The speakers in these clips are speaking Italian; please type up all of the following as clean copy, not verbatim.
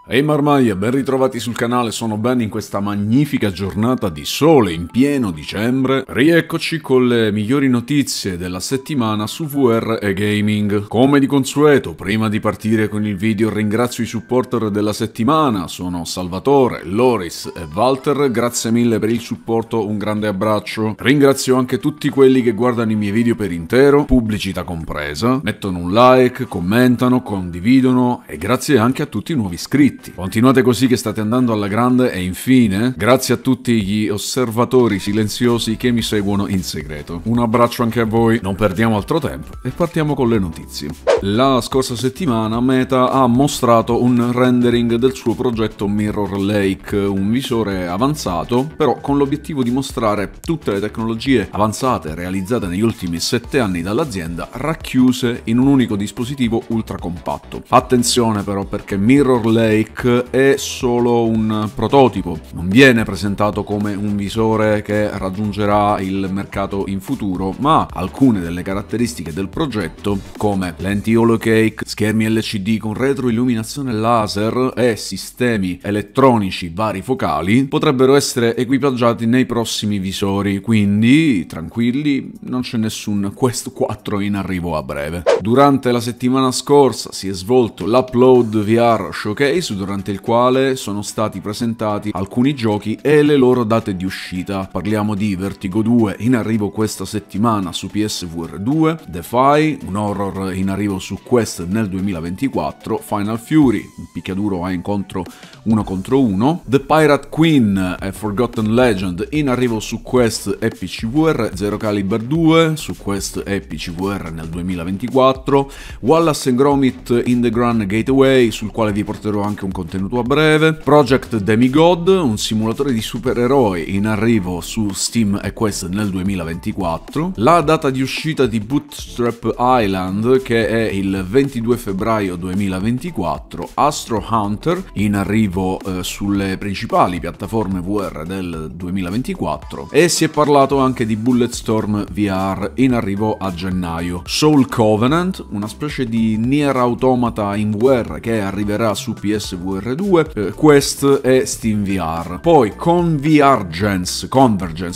Ehi Marmaglia, ben ritrovati sul canale, sono Ben in questa magnifica giornata di sole in pieno dicembre. Rieccoci con le migliori notizie della settimana su VR e gaming. Come di consueto, prima di partire con il video ringrazio i supporter della settimana, sono Salvatore, Loris e Walter, grazie mille per il supporto, un grande abbraccio. Ringrazio anche tutti quelli che guardano i miei video per intero, pubblicità compresa, mettono un like, commentano, condividono e grazie anche a tutti i nuovi iscritti. Continuate così che state andando alla grande e infine, grazie a tutti gli osservatori silenziosi che mi seguono in segreto. Un abbraccio anche a voi, non perdiamo altro tempo e partiamo con le notizie. La scorsa settimana Meta ha mostrato un rendering del suo progetto Mirror Lake, un visore avanzato, però con l'obiettivo di mostrare tutte le tecnologie avanzate realizzate negli ultimi 7 anni dall'azienda racchiuse in un unico dispositivo ultra compatto. Attenzione però, perché Mirror Lake è solo un prototipo, non viene presentato come un visore che raggiungerà il mercato in futuro, ma alcune delle caratteristiche del progetto, come lenti holocake, schermi LCD con retroilluminazione laser e sistemi elettronici varifocali, potrebbero essere equipaggiati nei prossimi visori, quindi tranquilli, non c'è nessun Quest 4 in arrivo a breve. Durante la settimana scorsa si è svolto l'Upload VR Showcase, durante il quale sono stati presentati alcuni giochi e le loro date di uscita. Parliamo di Vertigo 2 in arrivo questa settimana su PSVR 2, Defy, un horror in arrivo su Quest nel 2024, Final Fury, un picchiaduro a incontro 1 contro 1, The Pirate Queen e Forgotten Legend in arrivo su Quest e PCVR, Zero Caliber 2 su Quest e PCVR nel 2024, Wallace & Gromit in the Grand Gateway, sul quale vi porterò anche un contenuto a breve, Project Demigod, un simulatore di supereroi in arrivo su Steam e Quest nel 2024, la data di uscita di Bootstrap Island che è il 22 febbraio 2024, Astro Hunter in arrivo sulle principali piattaforme VR del 2024 e si è parlato anche di Bulletstorm VR in arrivo a gennaio, Soul Covenant, una specie di Nier Automata in VR che arriverà su PSVR 2, Quest e Steam VR. Poi Convergence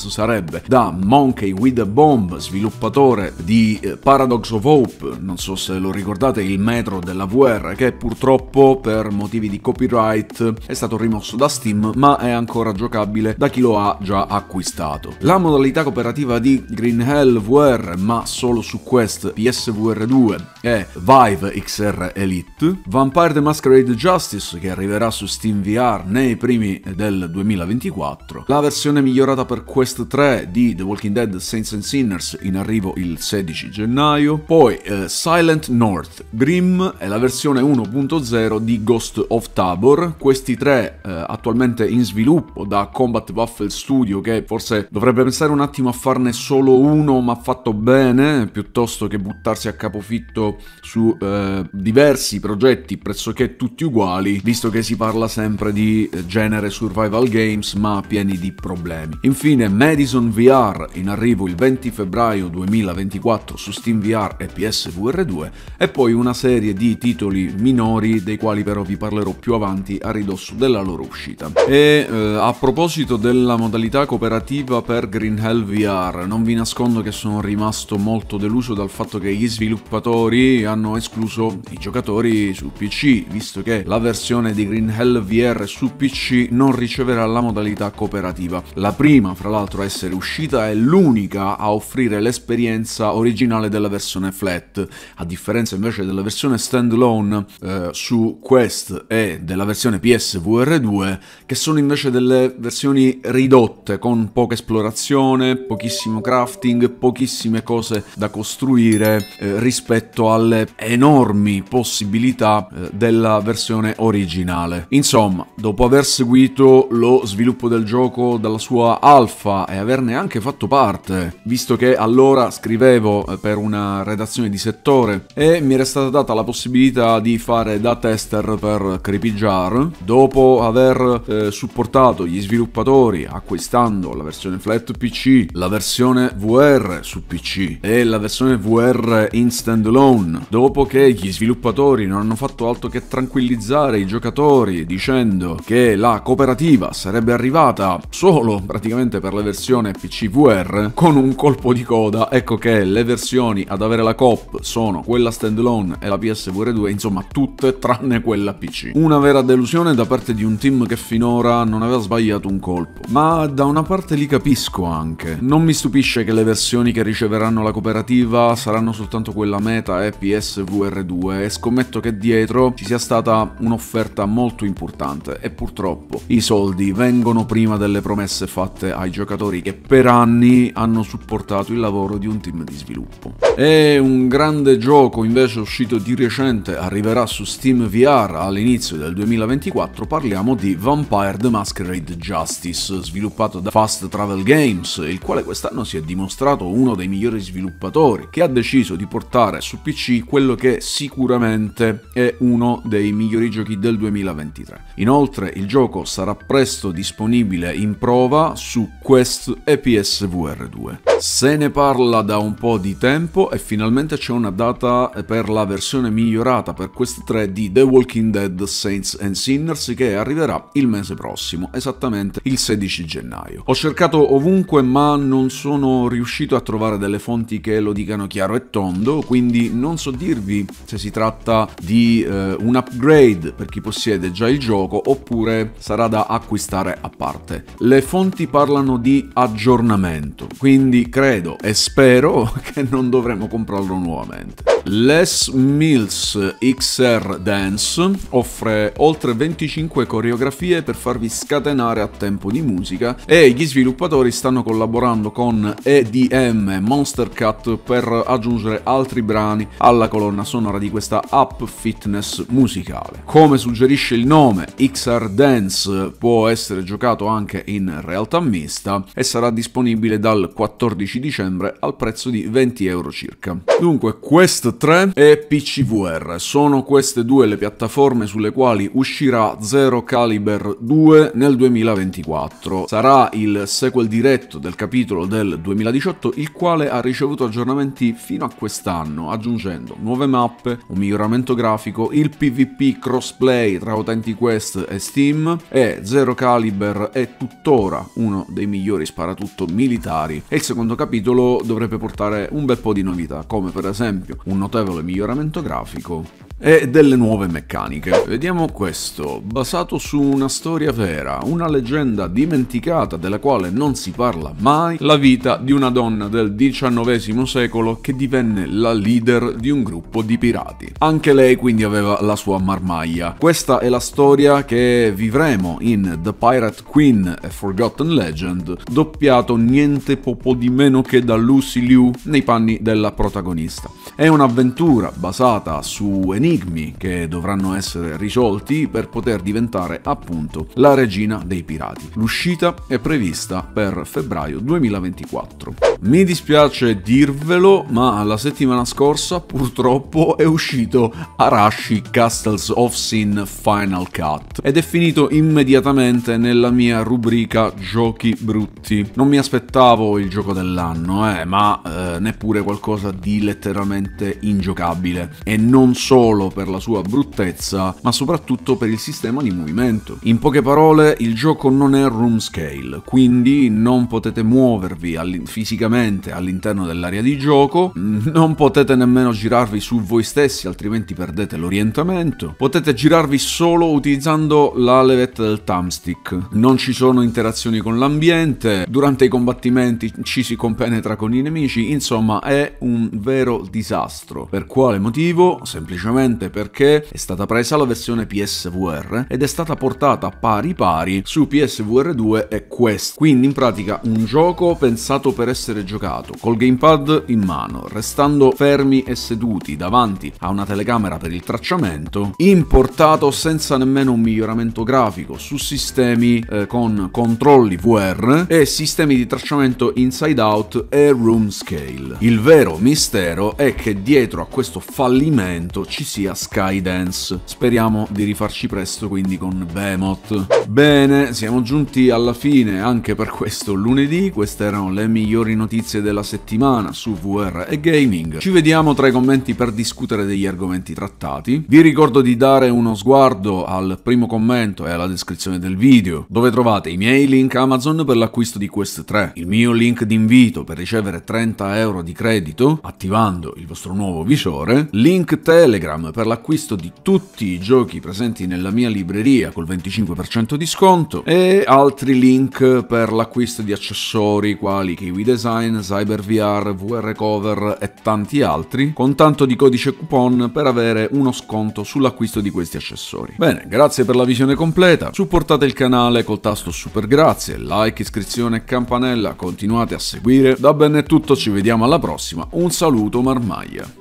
sarebbe da Monkey with a Bomb, sviluppatore di Paradox of Hope, non so se lo ricordate, il metro della VR che purtroppo per motivi di copyright è stato rimosso da Steam, ma è ancora giocabile da chi lo ha già acquistato. La modalità cooperativa di Green Hell VR, ma solo su Quest, PSVR 2 e Vive XR Elite, Vampire the Masquerade Justice che arriverà su Steam VR nei primi del 2024, la versione migliorata per Quest 3 di The Walking Dead Saints and Sinners in arrivo il 16 gennaio, poi Silent North, Grimm e la versione 1.0 di Ghost of Tabor, questi tre attualmente in sviluppo da Combat Waffle Studio, che forse dovrebbe pensare un attimo a farne solo uno ma fatto bene, piuttosto che buttarsi a capofitto su diversi progetti pressoché tutti uguali, visto che si parla sempre di genere survival games ma pieni di problemi. Infine Madison VR in arrivo il 20 febbraio 2024 su Steam VR e PSVR 2 e poi una serie di titoli minori dei quali però vi parlerò più avanti a ridosso della loro uscita. E a proposito della modalità cooperativa per Green Hell VR, non vi nascondo che sono rimasto molto deluso dal fatto che gli sviluppatori hanno escluso i giocatori su PC, visto che la versione di Green Hell VR su PC non riceverà la modalità cooperativa. La prima, fra l'altro, a essere uscita è l'unica a offrire l'esperienza originale della versione flat, a differenza invece della versione standalone su Quest e della versione PSVR 2, che sono invece delle versioni ridotte con poca esplorazione, pochissimo crafting, pochissime cose da costruire rispetto alle enormi possibilità della versione originale. Insomma, dopo aver seguito lo sviluppo del gioco dalla sua alfa e averne anche fatto parte, visto che allora scrivevo per una redazione di settore e mi era stata data la possibilità di fare da tester per Creepy Jar, dopo aver supportato gli sviluppatori acquistando la versione flat PC, la versione VR su PC e la versione VR in standalone, dopo che gli sviluppatori non hanno fatto altro che tranquillizzare i giocatori dicendo che la cooperativa sarebbe arrivata solo praticamente per la versione PC VR, con un colpo di coda. Ecco che le versioni ad avere la coop sono quella standalone e la PSVR 2, insomma tutte tranne quella PC. Una vera delusione da parte di un team che finora non aveva sbagliato un colpo, ma da una parte li capisco anche. Non mi stupisce che le versioni che riceveranno la cooperativa saranno soltanto quella Meta e PSVR 2, e scommetto che dietro ci sia stata un'offerta molto importante, e purtroppo i soldi vengono prima delle promesse fatte ai giocatori che per anni hanno supportato il lavoro di un team di sviluppo. E un grande gioco invece uscito di recente arriverà su Steam VR all'inizio del 2024, parliamo di Vampire the Masquerade Justice, sviluppato da Fast Travel Games, il quale quest'anno si è dimostrato uno dei migliori sviluppatori, che ha deciso di portare su PC quello che sicuramente è uno dei migliori giochi del 2023. Inoltre il gioco sarà presto disponibile in prova su Quest e PSVR 2. Se ne parla da un po' di tempo e finalmente c'è una data per la versione migliorata per Quest 3 di The Walking Dead Saints and Sinners, che arriverà il mese prossimo, esattamente il 16 gennaio. Ho cercato ovunque ma non sono riuscito a trovare delle fonti che lo dicano chiaro e tondo, quindi non so dirvi se si tratta di un upgrade per chi possiede già il gioco oppure sarà da acquistare a parte. Le fonti parlano di aggiornamento, quindi credo e spero che non dovremo comprarlo nuovamente. Les Mills XR Dance offre oltre 25 coreografie per farvi scatenare a tempo di musica, e gli sviluppatori stanno collaborando con EDM Monster Cat per aggiungere altri brani alla colonna sonora di questa app fitness musicale. Come suggerisce il nome, XR Dance può essere giocato anche in realtà mista e sarà disponibile dal 14 dicembre al prezzo di 20 euro circa. Dunque Quest 3 e PCVR sono queste due le piattaforme sulle quali uscirà Zero Caliber 2 nel 2024. Sarà il sequel diretto del capitolo del 2018, il quale ha ricevuto aggiornamenti fino a quest'anno, aggiungendo nuove mappe, un miglioramento grafico, il PvP crossplay tra utenti Quest e Steam, e Zero Caliber è tuttora uno dei migliori sparatutto militari, e il secondo capitolo dovrebbe portare un bel po' di novità, come per esempio un notevole miglioramento grafico e delle nuove meccaniche. Vediamo questo, basato su una storia vera, una leggenda dimenticata della quale non si parla mai, la vita di una donna del XIX secolo che divenne la leader di un gruppo di pirati. Anche lei quindi aveva la sua marmaglia. Questa è la storia che vivremo in The Pirate Queen A Forgotten Legend, doppiato niente poco di meno che da Lucy Liu nei panni della protagonista. È un'avventura basata su enigmi che dovranno essere risolti per poter diventare appunto la regina dei pirati. L'uscita è prevista per febbraio 2024. Mi dispiace dirvelo, ma la settimana scorsa purtroppo è uscito Arashi Castles of Sin Final Cut ed è finito immediatamente nella mia rubrica giochi brutti. Non mi aspettavo il gioco dell'anno, ma neppure qualcosa di letteralmente ingiocabile, e non solo per la sua bruttezza, ma soprattutto per il sistema di movimento. In poche parole, il gioco non è room scale, quindi non potete muovervi fisicamente all'interno dell'area di gioco, non potete nemmeno girarvi su voi stessi, altrimenti perdete l'orientamento. Potete girarvi solo utilizzando la levetta del thumbstick. Non ci sono interazioni con l'ambiente, durante i combattimenti ci si compenetra con i nemici, insomma è un vero disastro. Per quale motivo? Semplicemente perché è stata presa la versione PSVR ed è stata portata pari pari su PSVR 2 e Quest, quindi in pratica un gioco pensato per essere giocato col gamepad in mano, restando fermi e seduti davanti a una telecamera per il tracciamento, importato senza nemmeno un miglioramento grafico su sistemi con controlli VR e sistemi di tracciamento inside out e room scale. Il vero mistero è che dietro a questo fallimento ci sia Skydance. Speriamo di rifarci presto quindi con Behemoth. Bene, siamo giunti alla fine anche per questo lunedì. Queste erano le migliori notizie della settimana su VR e gaming. Ci vediamo tra i commenti per discutere degli argomenti trattati. Vi ricordo di dare uno sguardo al primo commento e alla descrizione del video, dove trovate i miei link Amazon per l'acquisto di Quest 3, il mio link di invito per ricevere 30 euro di credito attivando il vostro nuovo visore, link Telegram per l'acquisto di tutti i giochi presenti nella mia libreria col 25% di sconto e altri link per l'acquisto di accessori quali Kiwi Design, CyberVR, VR Cover e tanti altri, con tanto di codice coupon per avere uno sconto sull'acquisto di questi accessori. Bene, grazie per la visione completa, supportate il canale col tasto super grazie, like, iscrizione e campanella, continuate a seguire. Da bene è tutto, ci vediamo alla prossima, un saluto Marmaglia.